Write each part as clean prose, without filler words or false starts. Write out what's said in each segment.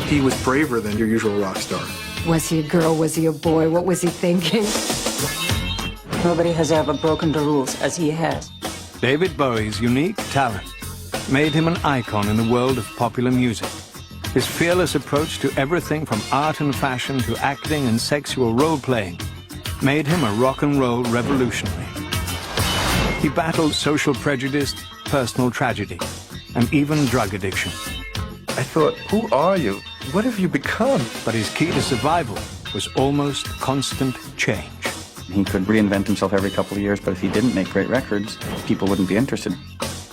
He was braver than your usual rock star. Was he a girl? Was he a boy? What was he thinking? Nobody has ever broken the rules as he has. David Bowie's unique talent made him an icon in the world of popular music. His fearless approach to everything from art and fashion to acting and sexual role-playing made him a rock and roll revolutionary. He battled social prejudice, personal tragedy, and even drug addiction. I thought, who are you? What have you become? But his key to survival was almost constant change. He could reinvent himself every couple of years, but if he didn't make great records, people wouldn't be interested.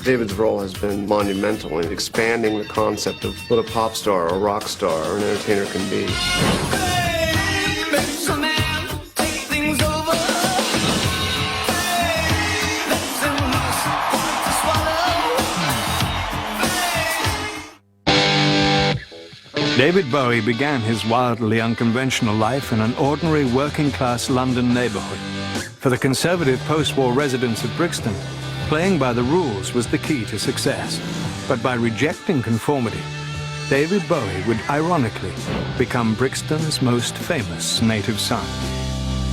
David's role has been monumental in expanding the concept of what a pop star or a rock star or an entertainer can be. David Bowie began his wildly unconventional life in an ordinary working-class London neighborhood. For the conservative post-war residents of Brixton, playing by the rules was the key to success. But by rejecting conformity, David Bowie would ironically become Brixton's most famous native son.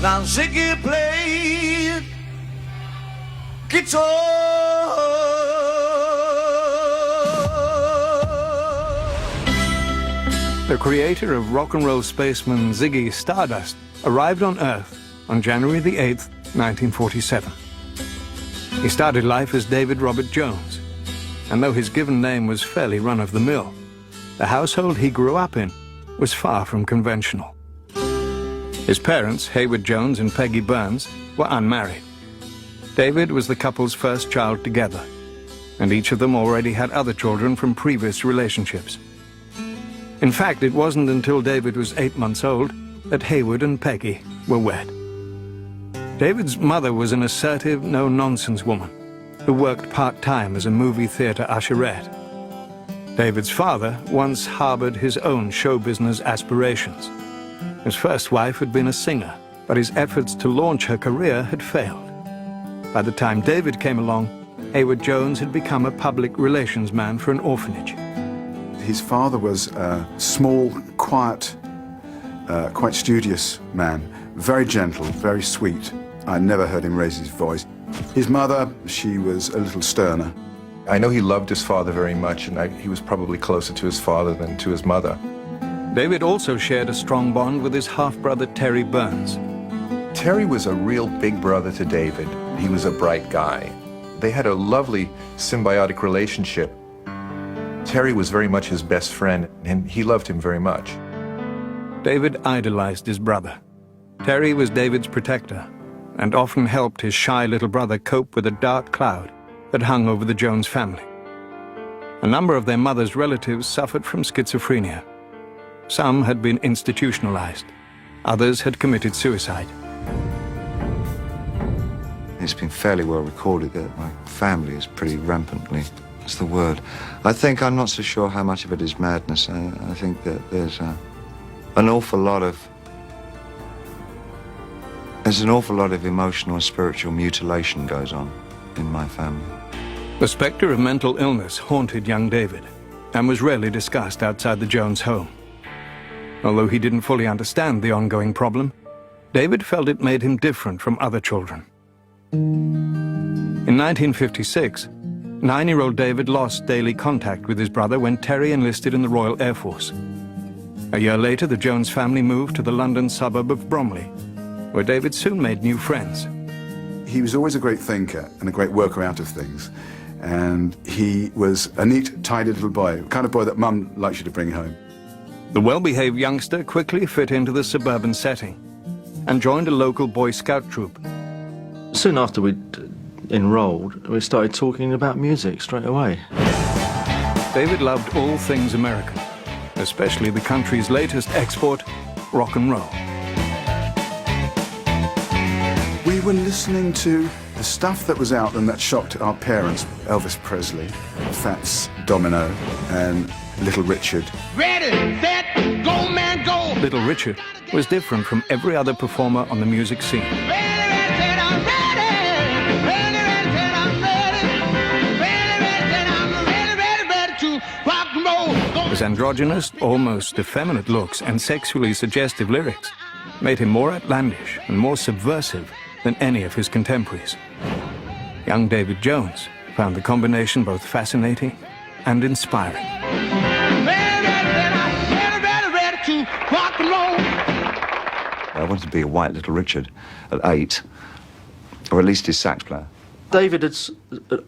Now Ziggy played guitar. The creator of rock and roll spaceman Ziggy Stardust arrived on Earth on January the 8th, 1947. He started life as David Robert Jones, and though his given name was fairly run-of-the-mill, the household he grew up in was far from conventional. His parents, Hayward Jones and Peggy Burns, were unmarried. David was the couple's first child together, and each of them already had other children from previous relationships. In fact, it wasn't until David was 8 months old that Hayward and Peggy were wed. David's mother was an assertive, no-nonsense woman who worked part-time as a movie theater usherette. David's father once harbored his own show business aspirations. His first wife had been a singer, but his efforts to launch her career had failed. By the time David came along, Hayward Jones had become a public relations man for an orphanage. His father was a small, quiet, quite studious man, very gentle, very sweet. I never heard him raise his voice. His mother, she was a little sterner. I know he loved his father very much, and he was probably closer to his father than to his mother. David also shared a strong bond with his half-brother Terry Burns. Terry was a real big brother to David. He was a bright guy. They had a lovely symbiotic relationship. Terry was very much his best friend, and he loved him very much. David idolized his brother. Terry was David's protector, and often helped his shy little brother cope with a dark cloud that hung over the Jones family. A number of their mother's relatives suffered from schizophrenia. Some had been institutionalized. Others had committed suicide. It's been fairly well recorded that my family is pretty rampantly, what's the word? I'm not so sure how much of it is madness. I think that there's an awful lot of emotional and spiritual mutilation goes on in my family. The specter of mental illness haunted young David and was rarely discussed outside the Jones home. Although he didn't fully understand the ongoing problem, David felt it made him different from other children. In 1956, 9-year-old David lost daily contact with his brother when Terry enlisted in the Royal Air Force. A year later, the Jones family moved to the London suburb of Bromley, where David soon made new friends. He was always a great thinker and a great worker out of things. And he was a neat, tidy little boy, the kind of boy that Mum likes you to bring home. The well-behaved youngster quickly fit into the suburban setting and joined a local Boy Scout troop. Soon after we'd enrolled, we started talking about music straight away. David loved all things American, especially the country's latest export, rock and roll. We were listening to the stuff that was out and that shocked our parents. Elvis Presley, Fats Domino, and Little Richard. Ready, set, go, man, go. Little Richard was different from every other performer on the music scene. Ready, ready, set, I'm ready. Ready, ready, set, I'm ready. Ready, ready, set, I'm ready, ready, ready to rock and roll. His androgynous, almost effeminate looks and sexually suggestive lyrics made him more outlandish and more subversive than any of his contemporaries. Young David Jones found the combination both fascinating and inspiring. I wanted to be a white Little Richard at 8, or at least his sax player. David had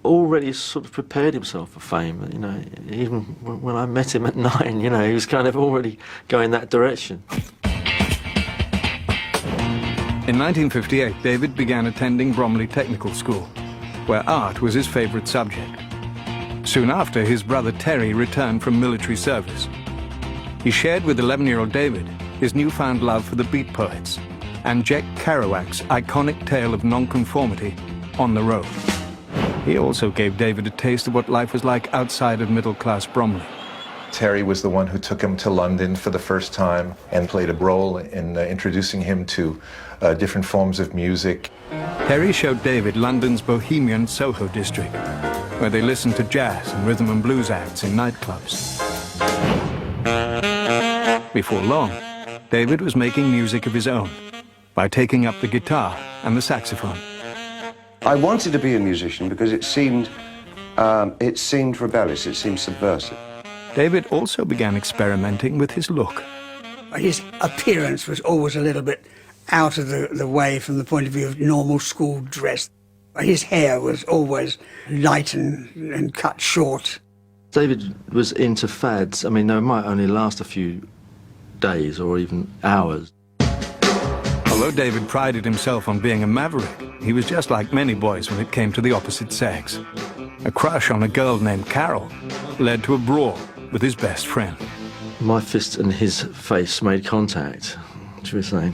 already sort of prepared himself for fame, you know, even when I met him at 9, you know, he was kind of already going that direction. In 1958, David began attending Bromley Technical School, where art was his favourite subject. Soon after, his brother Terry returned from military service. He shared with 11-year-old David his newfound love for the Beat Poets and Jack Kerouac's iconic tale of nonconformity, On the Road. He also gave David a taste of what life was like outside of middle-class Bromley. Terry was the one who took him to London for the first time and played a role in introducing him to different forms of music. Terry showed David London's bohemian Soho district, where they listened to jazz and rhythm and blues acts in nightclubs. Before long, David was making music of his own by taking up the guitar and the saxophone. I wanted to be a musician because it seemed rebellious, it seemed subversive. David also began experimenting with his look. His appearance was always a little bit out of the way from the point of view of normal school dress. His hair was always light and cut short. David was into fads. I mean, they might only last a few days or even hours. Although David prided himself on being a maverick, he was just like many boys when it came to the opposite sex. A crush on a girl named Carol led to a brawl with his best friend. My fist and his face made contact, should we say.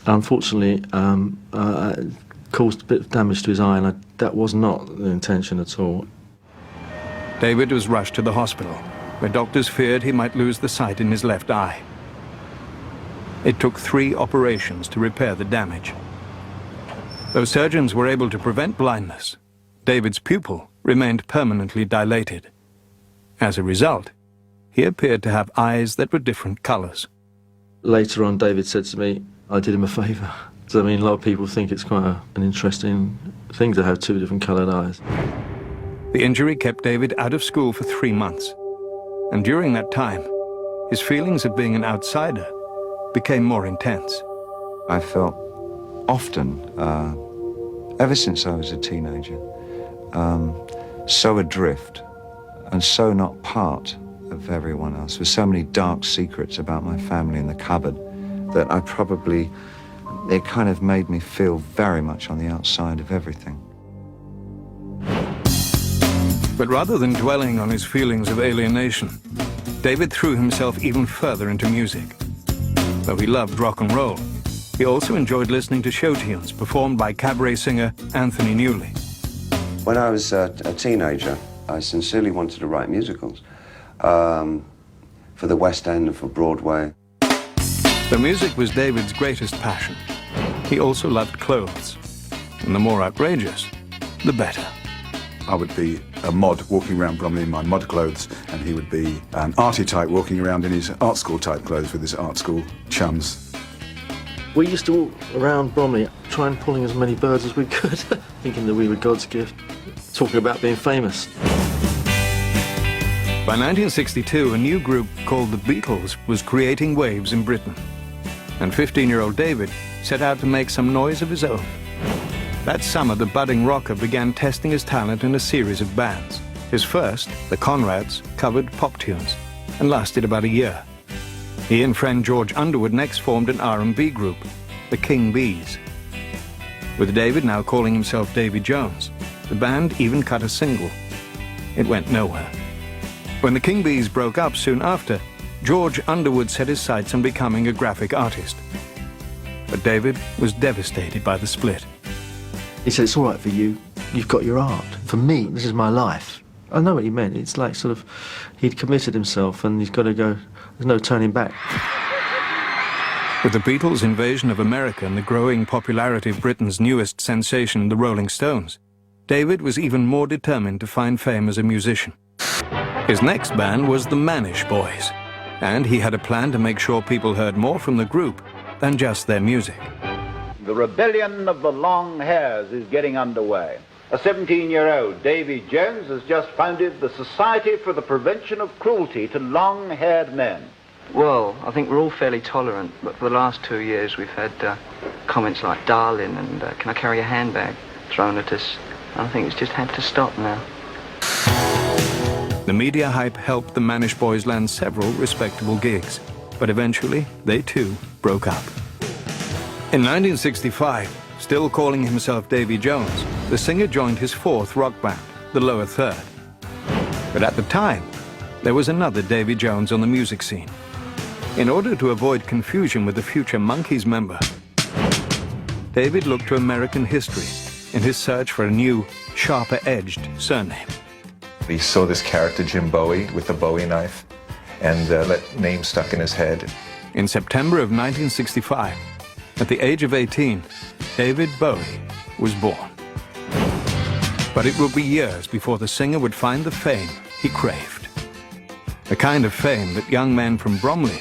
Unfortunately, it caused a bit of damage to his eye, and that was not the intention at all. David was rushed to the hospital, where doctors feared he might lose the sight in his left eye. It took 3 operations to repair the damage. Though surgeons were able to prevent blindness, David's pupil remained permanently dilated. As a result, he appeared to have eyes that were different colours. Later on, David said to me, I did him a favour. So, I mean, a lot of people think it's quite an interesting thing to have 2 different coloured eyes. The injury kept David out of school for 3 months. And during that time, his feelings of being an outsider became more intense. I felt often, ever since I was a teenager, so adrift and so not part of everyone else, with so many dark secrets about my family in the cupboard, that it kind of made me feel very much on the outside of everything. But rather than dwelling on his feelings of alienation, David threw himself even further into music. Though he loved rock and roll, he also enjoyed listening to show tunes performed by cabaret singer Anthony Newley. When I was a teenager, I sincerely wanted to write musicals for the West End and for Broadway. Though music was David's greatest passion, he also loved clothes. And the more outrageous, the better. I would be a mod walking around Bromley in my mod clothes, and he would be an arty type walking around in his art school type clothes with his art school chums. We used to walk around Bromley trying pulling as many birds as we could, thinking that we were God's gift, talking about being famous. By 1962, a new group called the Beatles was creating waves in Britain. And 15-year-old David set out to make some noise of his own. That summer, the budding rocker began testing his talent in a series of bands. His first, the Conrads, covered pop tunes and lasted about a year. He and friend George Underwood next formed an R&B group, the King Bees. With David now calling himself Davy Jones, the band even cut a single. It went nowhere. When the King Bees broke up soon after, George Underwood set his sights on becoming a graphic artist. But David was devastated by the split. He said, it's all right for you. You've got your art. For me, this is my life. I know what he meant. It's like sort of, he'd committed himself and he's got to go, there's no turning back. With the Beatles' invasion of America and the growing popularity of Britain's newest sensation, the Rolling Stones, David was even more determined to find fame as a musician. His next band was the Manish Boys, and he had a plan to make sure people heard more from the group than just their music. The rebellion of the long hairs is getting underway. A 17-year-old, Davy Jones, has just founded the Society for the Prevention of Cruelty to Long-Haired Men. Well, I think we're all fairly tolerant, but for the last 2 years we've had comments like darling and can I carry a handbag thrown at us. I think it's just had to stop now. The media hype helped the Manish Boys land several respectable gigs, but eventually they too broke up. In 1965, still calling himself Davy Jones, the singer joined his fourth rock band, the Lower Third. But at the time, there was another Davy Jones on the music scene. In order to avoid confusion with the future Monkees member, David looked to American history in his search for a new, sharper-edged surname. He saw this character, Jim Bowie, with the Bowie knife, and that name stuck in his head. In September of 1965, at the age of 18, David Bowie was born. But it would be years before the singer would find the fame he craved. The kind of fame that young men from Bromley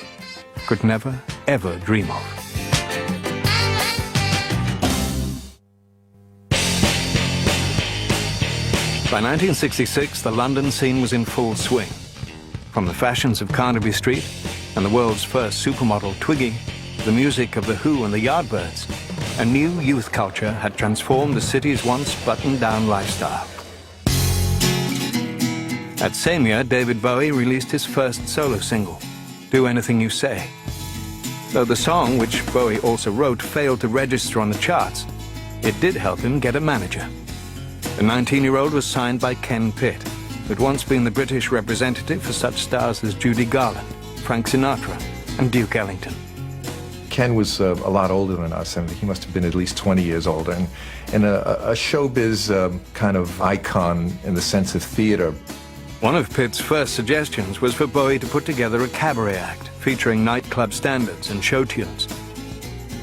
could never, ever dream of. By 1966, the London scene was in full swing. From the fashions of Carnaby Street and the world's first supermodel Twiggy, the music of The Who and the Yardbirds, a new youth culture had transformed the city's once buttoned-down lifestyle. That same year, David Bowie released his first solo single, Do Anything You Say. Though the song, which Bowie also wrote, failed to register on the charts, it did help him get a manager. The 19-year-old was signed by Ken Pitt, who'd once been the British representative for such stars as Judy Garland, Frank Sinatra, and Duke Ellington. Ken was a lot older than us, and he must have been at least 20 years older, and a showbiz kind of icon in the sense of theater. One of Pitt's first suggestions was for Bowie to put together a cabaret act featuring nightclub standards and show tunes.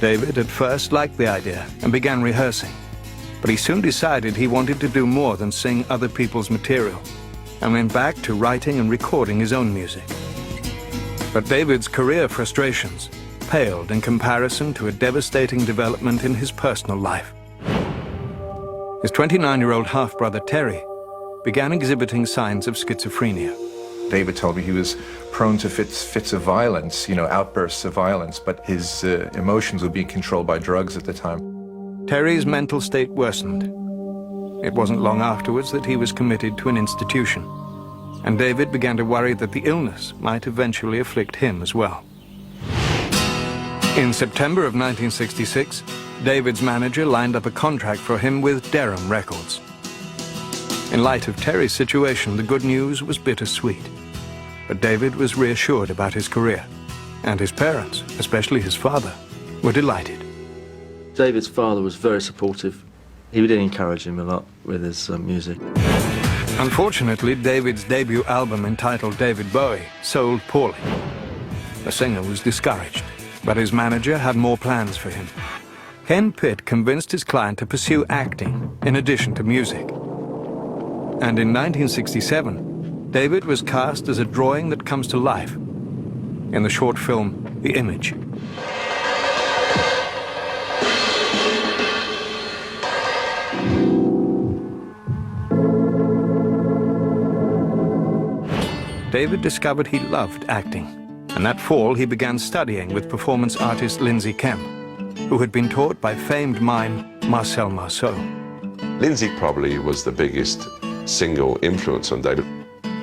David at first liked the idea and began rehearsing, but he soon decided he wanted to do more than sing other people's material, and went back to writing and recording his own music. But David's career frustrations paled in comparison to a devastating development in his personal life. His 29-year-old half-brother Terry began exhibiting signs of schizophrenia. David told me he was prone to fits of violence, outbursts of violence, but his emotions were being controlled by drugs at the time. Terry's mental state worsened. It wasn't long afterwards that he was committed to an institution, and David began to worry that the illness might eventually afflict him as well. In September of 1966, David's manager lined up a contract for him with Durham Records. In light of Terry's situation, the good news was bittersweet. But David was reassured about his career, and his parents, especially his father, were delighted. David's father was very supportive. He did encourage him a lot with his music. Unfortunately, David's debut album entitled David Bowie sold poorly. The singer was discouraged, but his manager had more plans for him. Ken Pitt convinced his client to pursue acting in addition to music. And in 1967, David was cast as a drawing that comes to life in the short film The Image. David discovered he loved acting, and that fall he began studying with performance artist Lindsay Kemp, who had been taught by famed mime Marcel Marceau. Lindsay probably was the biggest single influence on David.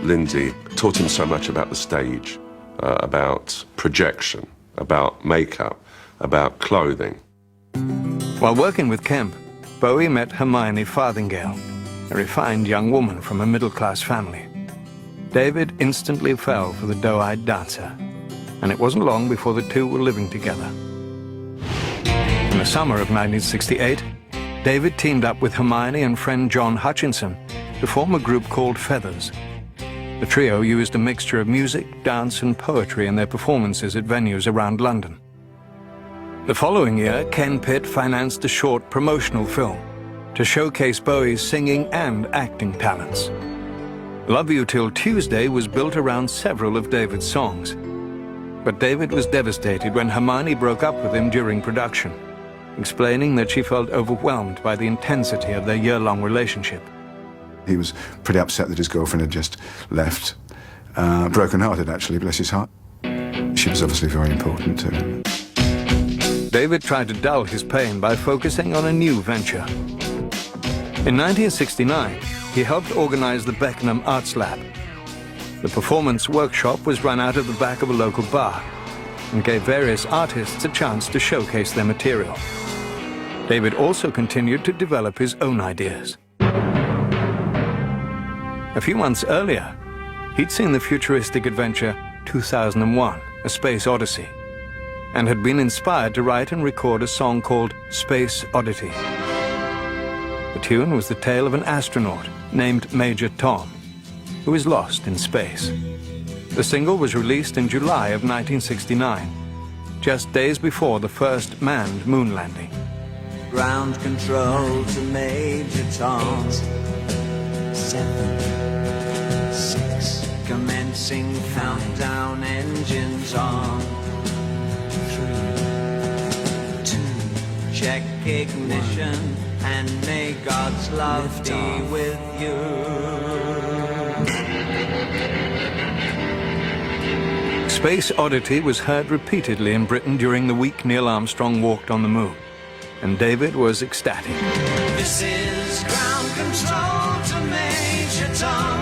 Lindsay taught him so much about the stage, about projection, about makeup, about clothing. While working with Kemp, Bowie met Hermione Farthingale, a refined young woman from a middle-class family. David instantly fell for the doe-eyed dancer, and it wasn't long before the two were living together. In the summer of 1968, David teamed up with Hermione and friend John Hutchinson to form a group called Feathers. The trio used a mixture of music, dance, and poetry in their performances at venues around London. The following year, Ken Pitt financed a short promotional film to showcase Bowie's singing and acting talents. Love You Till Tuesday was built around several of David's songs. But David was devastated when Hermione broke up with him during production, explaining that she felt overwhelmed by the intensity of their year-long relationship. He was pretty upset that his girlfriend had just left. Broken-hearted, actually, bless his heart. She was obviously very important to him. David tried to dull his pain by focusing on a new venture. In 1969, he helped organize the Beckenham Arts Lab. The performance workshop was run out of the back of a local bar and gave various artists a chance to showcase their material. David also continued to develop his own ideas. A few months earlier, he'd seen the futuristic adventure 2001, A Space Odyssey, and had been inspired to write and record a song called Space Oddity. The tune was the tale of an astronaut named Major Tom, who is lost in space. The single was released in July of 1969, just days before the first manned moon landing. Ground control to Major Tom. 7, 6. Commencing countdown, engines on. 3, 2. Check ignition, and may God's love be with you. Space Oddity was heard repeatedly in Britain during the week Neil Armstrong walked on the moon, and David was ecstatic. This is ground control to Major Tom.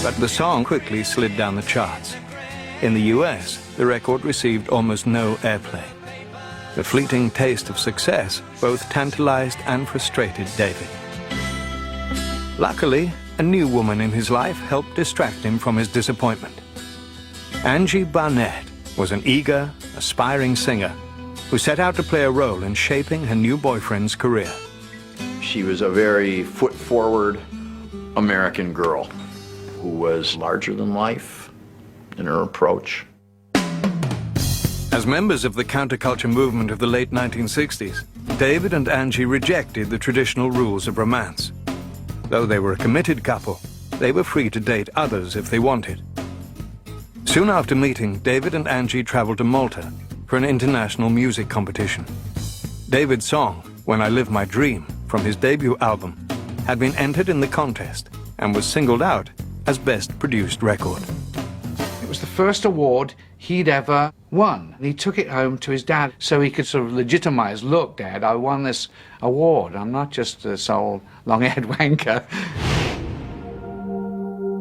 But the song quickly slid down the charts. In the US, the record received almost no airplay. The fleeting taste of success both tantalized and frustrated David. Luckily, a new woman in his life helped distract him from his disappointment. Angie Barnett was an eager, aspiring singer who set out to play a role in shaping her new boyfriend's career. She was a very foot-forward American girl who was larger than life in her approach. As members of the counterculture movement of the late 1960s, David and Angie rejected the traditional rules of romance. Though they were a committed couple, they were free to date others if they wanted. Soon after meeting, David and Angie traveled to Malta for an international music competition. David's song, When I Live My Dream, from his debut album, had been entered in the contest and was singled out as Best Produced Record. It was the first award he'd ever won. He took it home to his dad so he could sort of legitimize, look, Dad, I won this award. I'm not just a sole long-haired wanker.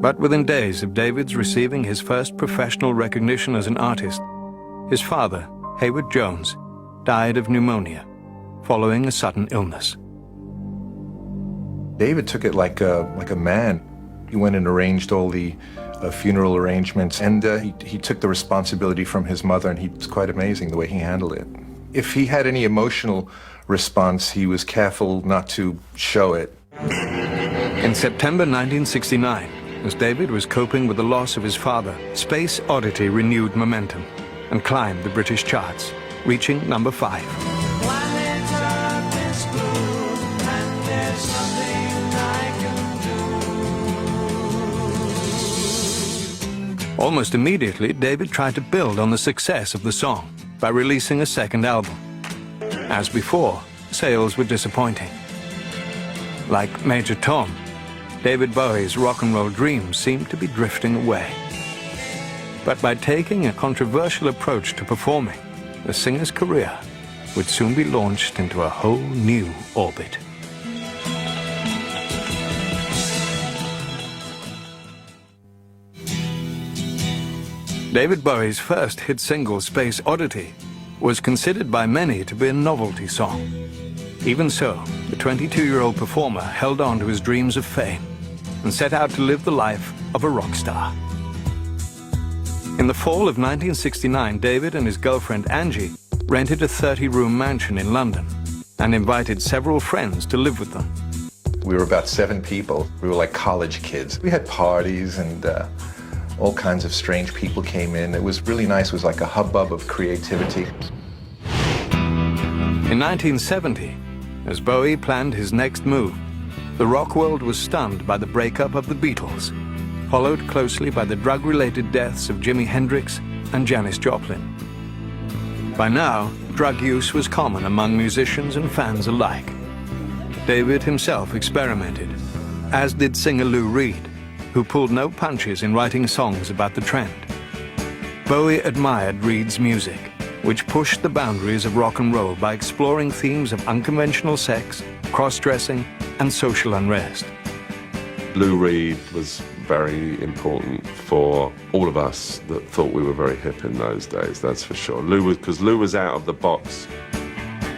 But within days of David's receiving his first professional recognition as an artist, his father, Hayward Jones, died of pneumonia following a sudden illness. David took it like a man. He went and arranged all the funeral arrangements, and he took the responsibility from his mother, and it's quite amazing the way he handled it. If he had any emotional response, he was careful not to show it. In September 1969, as David was coping with the loss of his father, Space Oddity renewed momentum and climbed the British charts, reaching number 5. Almost immediately, David tried to build on the success of the song by releasing a second album. As before, sales were disappointing. Like Major Tom, David Bowie's rock and roll dreams seemed to be drifting away. But by taking a controversial approach to performing, the singer's career would soon be launched into a whole new orbit. David Bowie's first hit single, Space Oddity, was considered by many to be a novelty song. Even so, the 22-year-old performer held on to his dreams of fame and set out to live the life of a rock star. In the fall of 1969, David and his girlfriend Angie rented a 30-room mansion in London and invited several friends to live with them. We were about 7 people. We were like college kids. We had parties, and all kinds of strange people came in. It was really nice. It was like a hubbub of creativity. In 1970, as Bowie planned his next move, the rock world was stunned by the breakup of the Beatles. followed closely by the drug-related deaths of Jimi Hendrix and Janis Joplin. By now, drug use was common among musicians and fans alike. David himself experimented, as did singer Lou Reed, who pulled no punches in writing songs about the trend. Bowie admired Reed's music, which pushed the boundaries of rock and roll by exploring themes of unconventional sex, cross-dressing, and social unrest. Lou Reed was very important for all of us that thought we were very hip in those days, that's for sure. Because Lou was out of the box.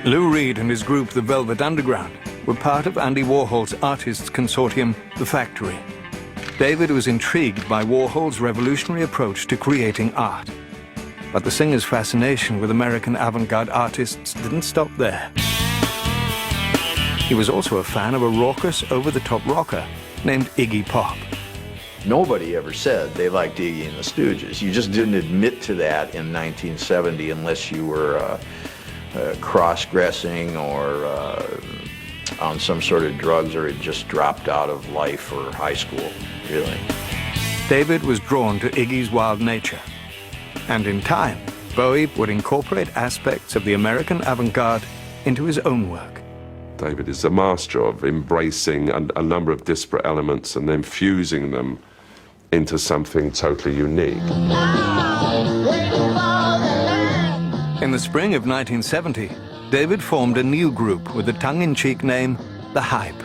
Lou Reed and his group, the Velvet Underground, were part of Andy Warhol's artists' consortium, The Factory. David was intrigued by Warhol's revolutionary approach to creating art. But the singer's fascination with American avant-garde artists didn't stop there. He was also a fan of a raucous, over-the-top rocker named Iggy Pop. Nobody ever said they liked Iggy and the Stooges. You just didn't admit to that in 1970 unless you were cross-dressing or on some sort of drugs or had just dropped out of life or high school, really. David was drawn to Iggy's wild nature. And in time, Bowie would incorporate aspects of the American avant-garde into his own work. David is a master of embracing a number of disparate elements and then fusing them into something totally unique. In the spring of 1970, David formed a new group with the tongue-in-cheek name, The Hype.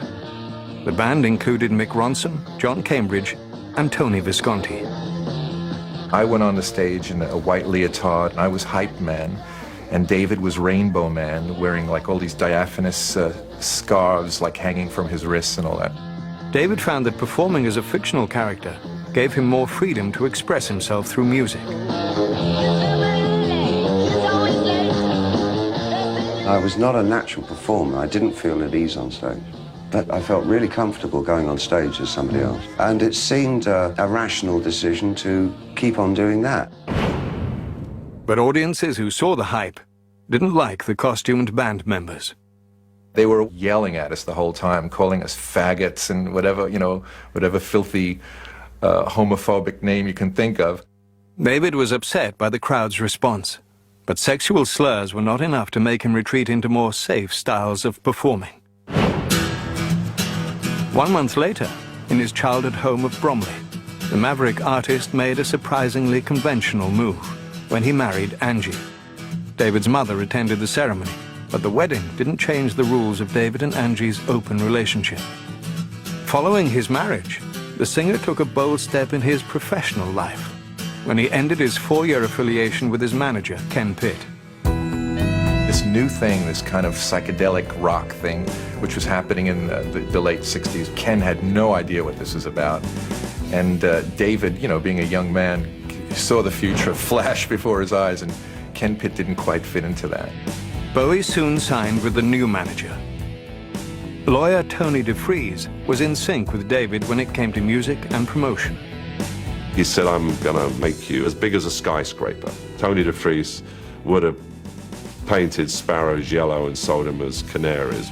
The band included Mick Ronson, John Cambridge, and Tony Visconti. I went on the stage in a white leotard. I was Hype Man, and David was Rainbow Man, wearing like all these diaphanous scarves like hanging from his wrists and all that. David found that performing as a fictional character gave him more freedom to express himself through music. I was not a natural performer. I didn't feel at ease on stage. But I felt really comfortable going on stage as somebody else. And it seemed a rational decision to keep on doing that. But audiences who saw The Hype didn't like the costumed band members. They were yelling at us the whole time, calling us faggots and whatever, whatever filthy homophobic name you can think of. David was upset by the crowd's response, but sexual slurs were not enough to make him retreat into more safe styles of performing. 1 month later, in his childhood home of Bromley, the maverick artist made a surprisingly conventional move when he married Angie. David's mother attended the ceremony, but the wedding didn't change the rules of David and Angie's open relationship. Following his marriage, the singer took a bold step in his professional life when he ended his 4-year affiliation with his manager, Ken Pitt. This new thing, this kind of psychedelic rock thing, which was happening in the late 60s, Ken had no idea what this was about. And David, being a young man, saw the future flash before his eyes, and Ken Pitt didn't quite fit into that. Bowie soon signed with the new manager. Lawyer Tony DeFries was in sync with David when it came to music and promotion. He said, I'm going to make you as big as a skyscraper. Tony DeFries would have painted sparrows yellow and sold them as canaries.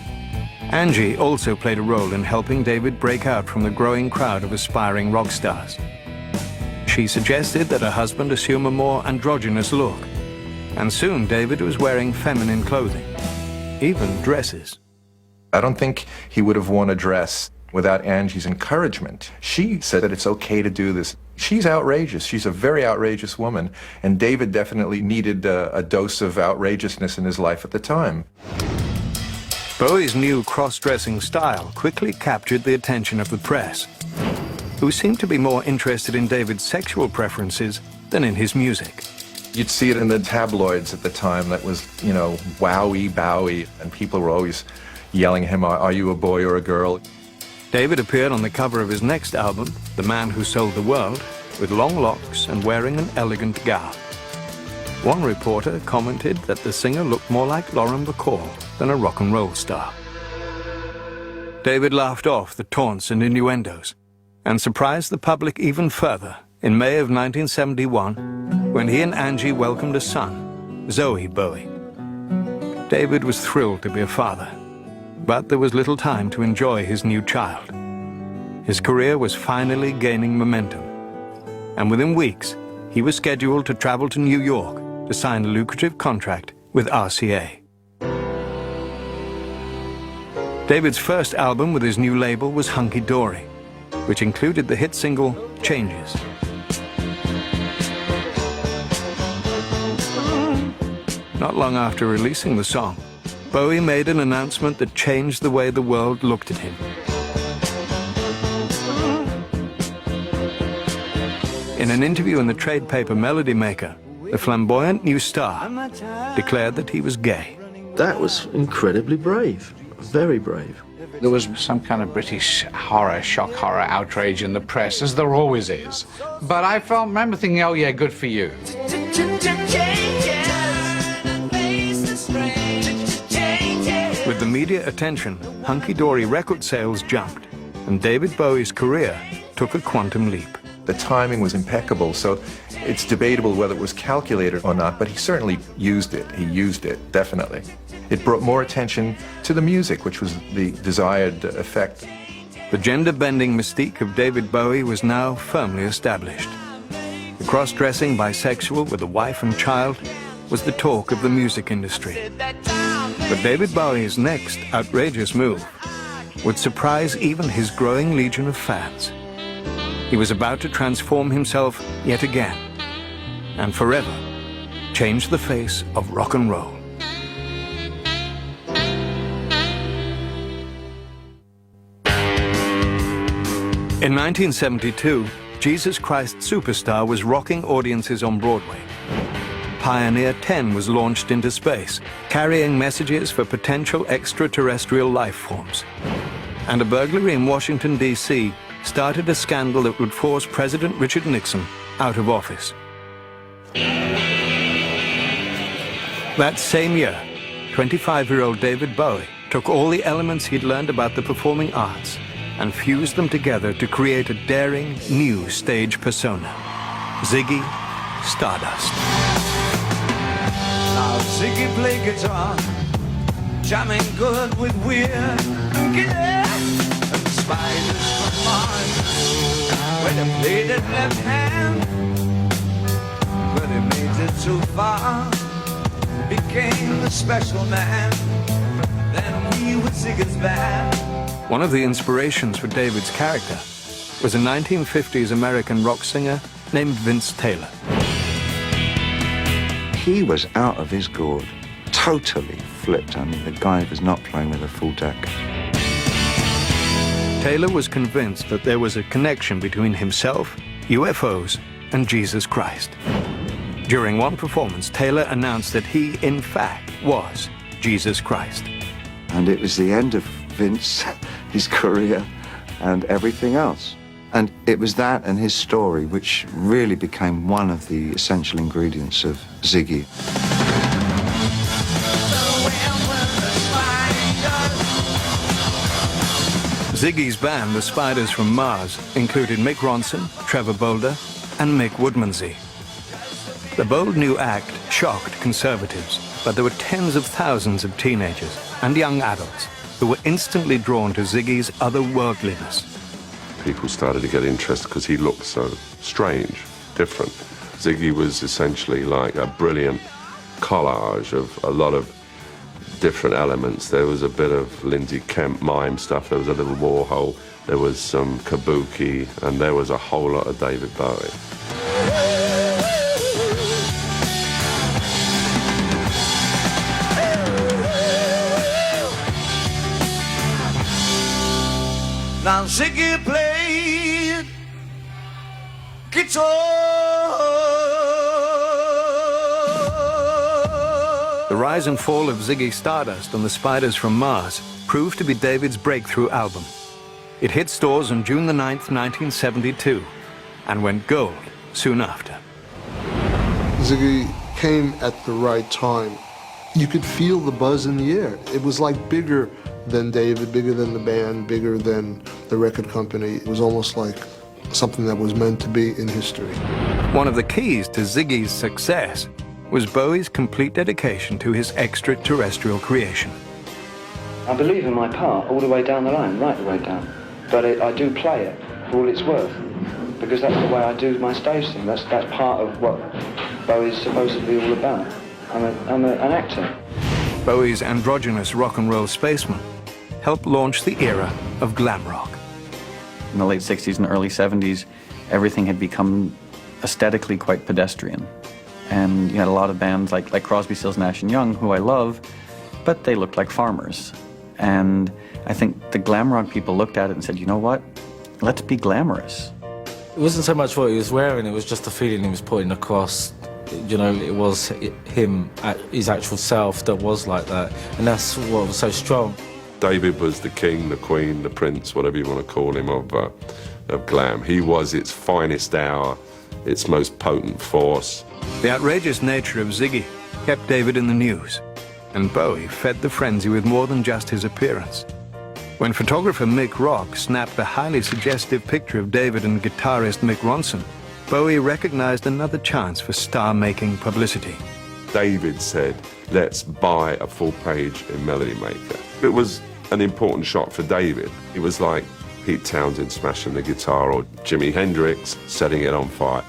Angie also played a role in helping David break out from the growing crowd of aspiring rock stars. She suggested that her husband assume a more androgynous look, and soon David was wearing feminine clothing, even dresses. I don't think he would have worn a dress without Angie's encouragement. She said that it's okay to do this. She's outrageous. She's a very outrageous woman, and David definitely needed a dose of outrageousness in his life at the time. Bowie's new cross-dressing style quickly captured the attention of the press, who seemed to be more interested in David's sexual preferences than in his music. You'd see it in the tabloids at the time. That was, Wowie, Bowie, and people were always yelling at him, are you a boy or a girl? David appeared on the cover of his next album, The Man Who Sold the World, with long locks and wearing an elegant gown. One reporter commented that the singer looked more like Lauren Bacall than a rock and roll star. David laughed off the taunts and innuendos and surprised the public even further in May of 1971 when he and Angie welcomed a son, Zoe Bowie. David was thrilled to be a father, but there was little time to enjoy his new child. his career was finally gaining momentum. And within weeks, he was scheduled to travel to New York to sign a lucrative contract with RCA. David's first album with his new label was Hunky Dory, which included the hit single Changes. Not long after releasing the song, Bowie made an announcement that changed the way the world looked at him. In an interview in the trade paper Melody Maker, the flamboyant new star declared that he was gay. That was incredibly brave, very brave. There was some kind of British horror, shock horror, outrage in the press, as there always is. But I remember thinking, oh yeah, good for you. With the media attention, Hunky Dory record sales jumped, and David Bowie's career took a quantum leap. The timing was impeccable, so it's debatable whether it was calculated or not, but he certainly used it. He used it, definitely. It brought more attention to the music, which was the desired effect. The gender-bending mystique of David Bowie was now firmly established. The cross-dressing bisexual with a wife and child was the talk of the music industry. But David Bowie's next outrageous move would surprise even his growing legion of fans. He was about to transform himself yet again, and forever change the face of rock and roll. In 1972, Jesus Christ Superstar was rocking audiences on Broadway. Pioneer 10 was launched into space, carrying messages for potential extraterrestrial life forms. And a burglary in Washington, D.C. started a scandal that would force President Richard Nixon out of office. That same year, 25-year-old David Bowie took all the elements he'd learned about the performing arts and fused them together to create a daring, new stage persona, Ziggy Stardust. Now Ziggy play guitar, jamming good with weird and spiders from Mars. When he played it left hand, but he made it too far, became the special man. Then we would Ziggy's band. One of the inspirations for David's character was a 1950s American rock singer named Vince Taylor. He was out of his gourd, totally flipped. I mean, the guy was not playing with a full deck. Taylor was convinced that there was a connection between himself, UFOs, and Jesus Christ. During one performance, Taylor announced that he, in fact, was Jesus Christ. And it was the end of Vince, his career, and everything else. And it was that and his story which really became one of the essential ingredients of Ziggy. Ziggy's band, the Spiders from Mars, included Mick Ronson, Trevor Bolder, and Mick Woodmansey. The bold new act shocked conservatives, but there were tens of thousands of teenagers and young adults who were instantly drawn to Ziggy's otherworldliness. People started to get interested because he looked so strange, different. Ziggy was essentially like a brilliant collage of a lot of different elements. There was a bit of Lindsay Kemp mime stuff, there was a little Warhol, there was some kabuki, and there was a whole lot of David Bowie. Now Ziggy played guitar. The rise and fall of Ziggy Stardust and the Spiders from Mars proved to be David's breakthrough album. It hit stores on June the 9th, 1972, and went gold soon after. Ziggy came at the right time. You could feel the buzz in the air. It was like bigger than David, bigger than the band, bigger than the record company. It was almost like something that was meant to be in history. One of the keys to Ziggy's success was Bowie's complete dedication to his extraterrestrial creation. I believe in my part all the way down the line, right the way down. but I do play it for all it's worth, because that's the way I do my stage thing. That's part of what Bowie's supposed to be all about. I'm an actor. Bowie's androgynous rock and roll spaceman helped launch the era of glam rock. In the late 60s and early 70s, everything had become aesthetically quite pedestrian. And you had a lot of bands like Crosby, Stills, Nash & Young, who I love, but they looked like farmers. And I think the glam rock people looked at it and said, you know what, let's be glamorous. It wasn't so much what he was wearing, it was just the feeling he was putting across. You know, it was him, his actual self that was like that, and that's what was so strong. David was the king, the queen, the prince, whatever you want to call him, of glam. He was its finest hour, its most potent force. The outrageous nature of Ziggy kept David in the news, and Bowie fed the frenzy with more than just his appearance. When photographer Mick Rock snapped a highly suggestive picture of David and guitarist Mick Ronson, Bowie recognized another chance for star-making publicity. David said, let's buy a full page in Melody Maker. It was an important shot for David. It was like Pete Townsend smashing the guitar or Jimi Hendrix setting it on fire.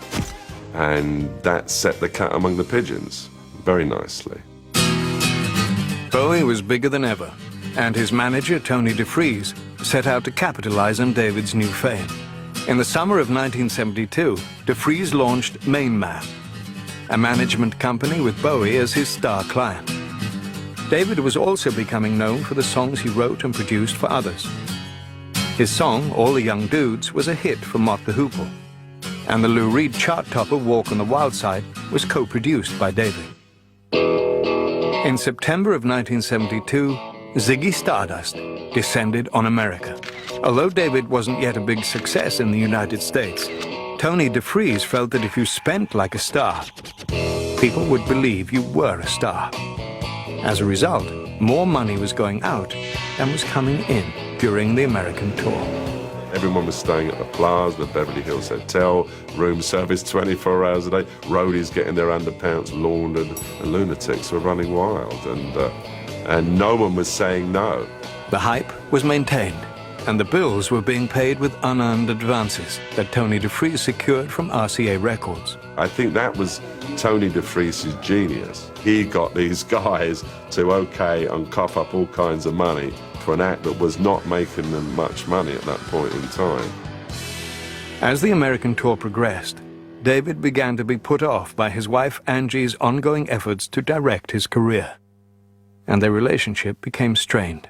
And that set the cat among the pigeons very nicely. Bowie was bigger than ever, and his manager, Tony DeFries, set out to capitalize on David's new fame. In the summer of 1972, DeFries launched Main Man, a management company with Bowie as his star client. David was also becoming known for the songs he wrote and produced for others. His song, All the Young Dudes, was a hit for Mott the Hoople, and the Lou Reed chart-topper Walk on the Wild Side was co-produced by David. In September of 1972, Ziggy Stardust descended on America. Although David wasn't yet a big success in the United States, Tony DeFries felt that if you spent like a star, people would believe you were a star. As a result, more money was going out than was coming in during the American tour. Everyone was staying at the Plaza, the Beverly Hills Hotel, room service 24 hours a day, roadies getting their underpants laundered, and lunatics were running wild, and no one was saying no. The hype was maintained, and the bills were being paid with unearned advances that Tony DeFries secured from RCA Records. I think that was Tony DeFries' genius. He got these guys to okay and cough up all kinds of money for an act that was not making them much money at that point in time. As the American tour progressed, David began to be put off by his wife Angie's ongoing efforts to direct his career, and their relationship became strained.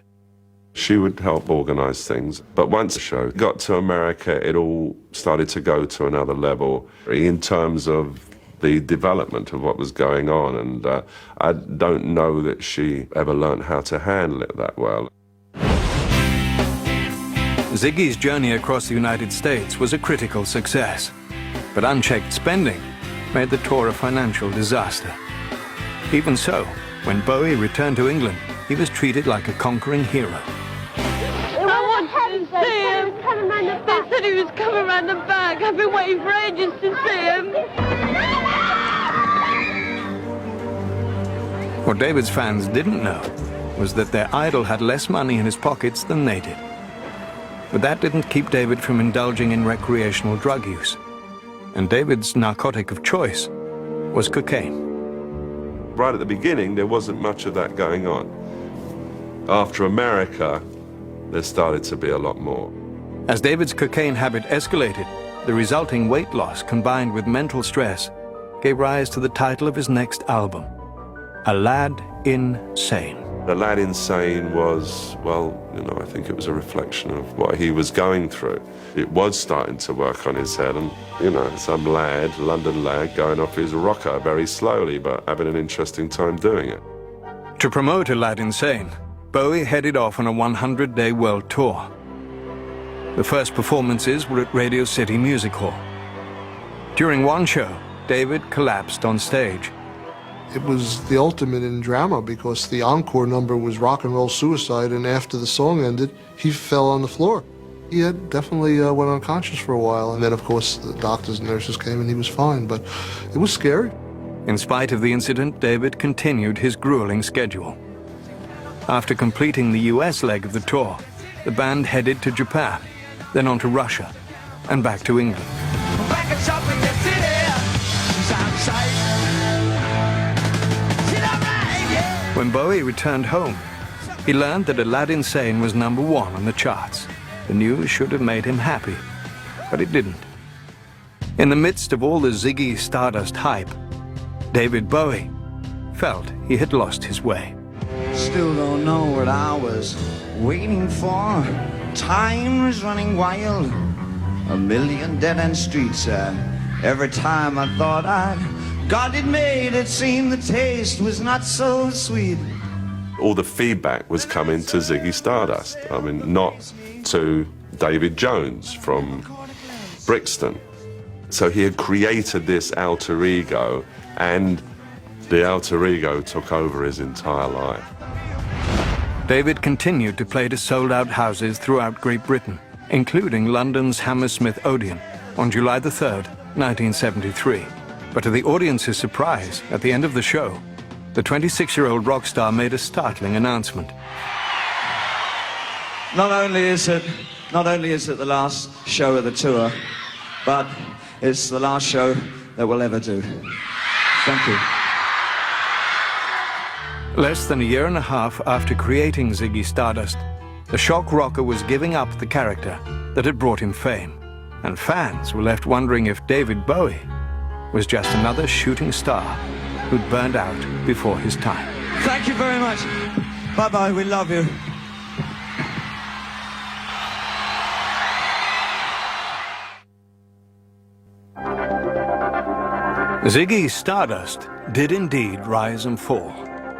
She would help organize things, but once the show got to America, it all started to go to another level in terms of the development of what was going on, and I don't know that she ever learned how to handle it that well. Ziggy's journey across the United States was a critical success, but unchecked spending made the tour a financial disaster. Even so, when Bowie returned to England, he was treated like a conquering hero. I wanted to see him. They said he was coming round the back. I've been waiting for ages to see him. What David's fans didn't know was that their idol had less money in his pockets than they did. But that didn't keep David from indulging in recreational drug use. And David's narcotic of choice was cocaine. Right at the beginning, there wasn't much of that going on. After America, there started to be a lot more. As David's cocaine habit escalated, the resulting weight loss combined with mental stress gave rise to the title of his next album, A Lad Insane. The Lad Insane was, well, I think it was a reflection of what he was going through. It was starting to work on his head, and, some lad, London lad, going off his rocker very slowly, but having an interesting time doing it. To promote A Lad Insane, Bowie headed off on a 100-day world tour. The first performances were at Radio City Music Hall. During one show, David collapsed on stage. It was the ultimate in drama because the encore number was Rock and Roll Suicide, and after the song ended, he fell on the floor. He had definitely went unconscious for a while, and then of course the doctors and nurses came and he was fine, but it was scary. In spite of the incident, David continued his grueling schedule. After completing the US leg of the tour, the band headed to Japan, then on to Russia, and back to England. Back and shop in the city, sound sight. Sit alright, yeah. When Bowie returned home, he learned that Aladdin Sane was #1 on the charts. The news should have made him happy, but it didn't. In the midst of all the Ziggy Stardust hype, David Bowie felt he had lost his way. Still don't know what I was waiting for. Time was running wild. A million dead-end streets. Every time I thought I'd got it made, it seemed the taste was not so sweet. All the feedback was coming to Ziggy Stardust. I mean, not to David Jones from Brixton. So he had created this alter ego, and the alter ego took over his entire life. David continued to play to sold-out houses throughout Great Britain, including London's Hammersmith Odeon on July the 3rd, 1973. But to the audience's surprise, at the end of the show, the 26-year-old rock star made a startling announcement. Not only is it the last show of the tour, but it's the last show that we'll ever do. Thank you. Less than a year and a half after creating Ziggy Stardust, the shock rocker was giving up the character that had brought him fame, and fans were left wondering if David Bowie was just another shooting star who'd burned out before his time. Thank you very much. Bye-bye, we love you. Ziggy Stardust did indeed rise and fall,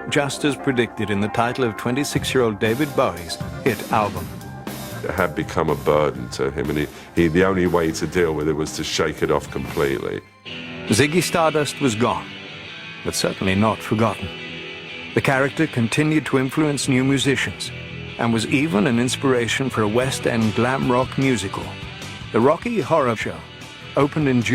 just as predicted in the title of 26-year-old David Bowie's hit album. It had become a burden to him, and the only way to deal with it was to shake it off completely. Ziggy Stardust was gone, but certainly not forgotten. The character continued to influence new musicians, and was even an inspiration for a West End glam rock musical. The Rocky Horror Show opened in June